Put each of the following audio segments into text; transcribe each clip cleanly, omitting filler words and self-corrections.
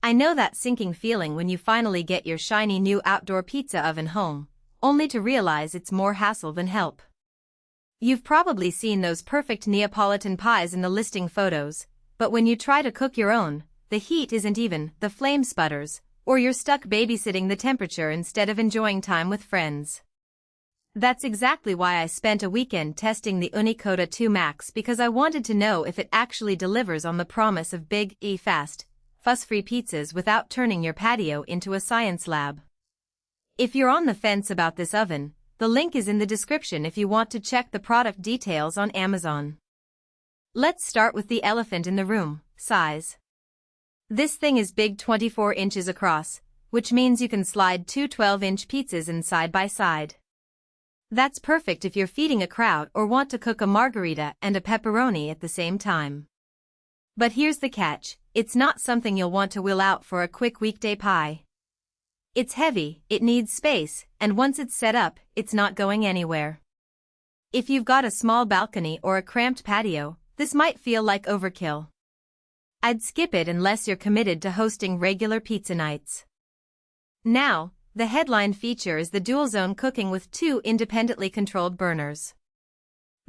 I know that sinking feeling when you finally get your shiny new outdoor pizza oven home, only to realize it's more hassle than help. You've probably seen those perfect Neapolitan pies in the listing photos, but when you try to cook your own, the heat isn't even, the flame sputters, or you're stuck babysitting the temperature instead of enjoying time with friends. That's exactly why I spent a weekend testing the Ooni Koda 2 Max, because I wanted to know if it actually delivers on the promise of big, fast, fuss-free pizzas without turning your patio into a science lab. If you're on the fence about this oven, the link is in the description if you want to check the product details on Amazon. Let's start with the elephant in the room, size. This thing is big, 24 inches across, which means you can slide two 12-inch pizzas in side by side. That's perfect if you're feeding a crowd or want to cook a margarita and a pepperoni at the same time. But here's the catch, it's not something you'll want to wheel out for a quick weekday pie. It's heavy, it needs space, and once it's set up, it's not going anywhere. If you've got a small balcony or a cramped patio, this might feel like overkill. I'd skip it unless you're committed to hosting regular pizza nights. Now, the headline feature is the dual-zone cooking with two independently controlled burners.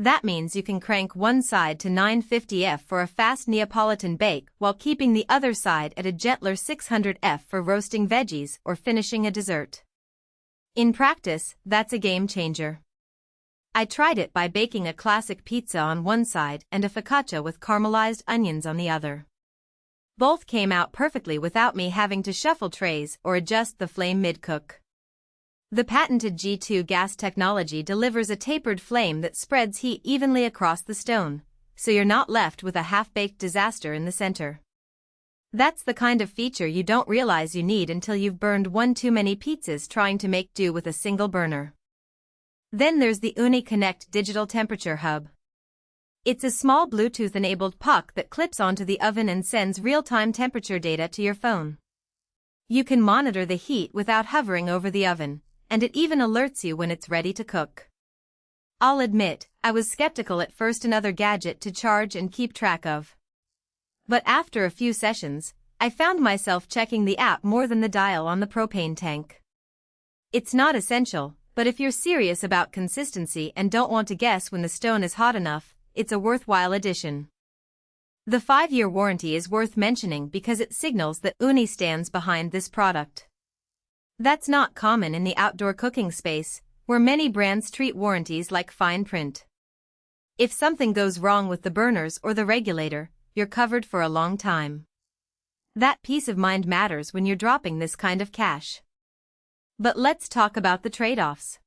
That means you can crank one side to 950F for a fast Neapolitan bake while keeping the other side at a gentler 600F for roasting veggies or finishing a dessert. In practice, that's a game changer. I tried it by baking a classic pizza on one side and a focaccia with caramelized onions on the other. Both came out perfectly without me having to shuffle trays or adjust the flame mid-cook. The patented G2 gas technology delivers a tapered flame that spreads heat evenly across the stone, so you're not left with a half-baked disaster in the center. That's the kind of feature you don't realize you need until you've burned one too many pizzas trying to make do with a single burner. Then there's the Ooni Connect digital temperature hub. It's a small Bluetooth-enabled puck that clips onto the oven and sends real-time temperature data to your phone. You can monitor the heat without hovering over the oven, and it even alerts you when it's ready to cook. I'll admit, I was skeptical at first, another gadget to charge and keep track of. But after a few sessions, I found myself checking the app more than the dial on the propane tank. It's not essential, but if you're serious about consistency and don't want to guess when the stone is hot enough, it's a worthwhile addition. The 5-year warranty is worth mentioning because it signals that Ooni stands behind this product. That's not common in the outdoor cooking space, where many brands treat warranties like fine print. If something goes wrong with the burners or the regulator, you're covered for a long time. That peace of mind matters when you're dropping this kind of cash. But let's talk about the trade-offs.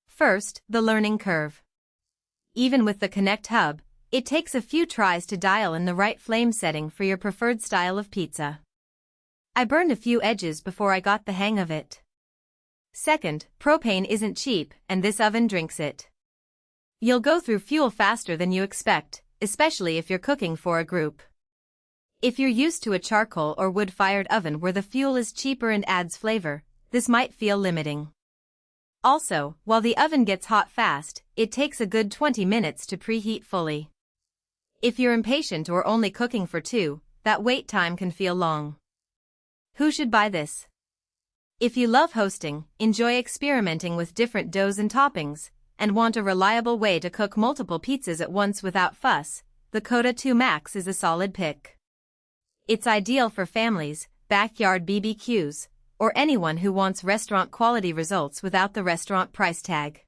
First, the learning curve. Even with the Connect Hub, it takes a few tries to dial in the right flame setting for your preferred style of pizza. I burned a few edges before I got the hang of it. Second, propane isn't cheap, and this oven drinks it. You'll go through fuel faster than you expect, especially if you're cooking for a group. If you're used to a charcoal or wood-fired oven where the fuel is cheaper and adds flavor, this might feel limiting. Also, while the oven gets hot fast, it takes a good 20 minutes to preheat fully. If you're impatient or only cooking for two, that wait time can feel long. Who should buy this? If you love hosting, enjoy experimenting with different doughs and toppings, and want a reliable way to cook multiple pizzas at once without fuss, the Koda 2 Max is a solid pick. It's ideal for families, backyard BBQs, or anyone who wants restaurant-quality results without the restaurant price tag.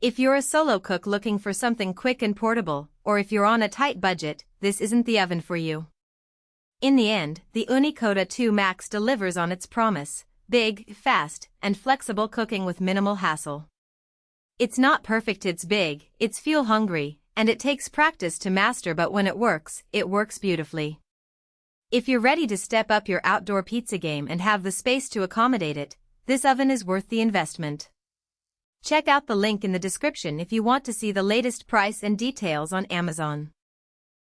If you're a solo cook looking for something quick and portable, or if you're on a tight budget, this isn't the oven for you. In the end, the Ooni Koda 2 Max delivers on its promise: big, fast, and flexible cooking with minimal hassle. It's not perfect, it's big, it's fuel-hungry, and it takes practice to master, but when it works beautifully. If you're ready to step up your outdoor pizza game and have the space to accommodate it, this oven is worth the investment. Check out the link in the description if you want to see the latest price and details on Amazon.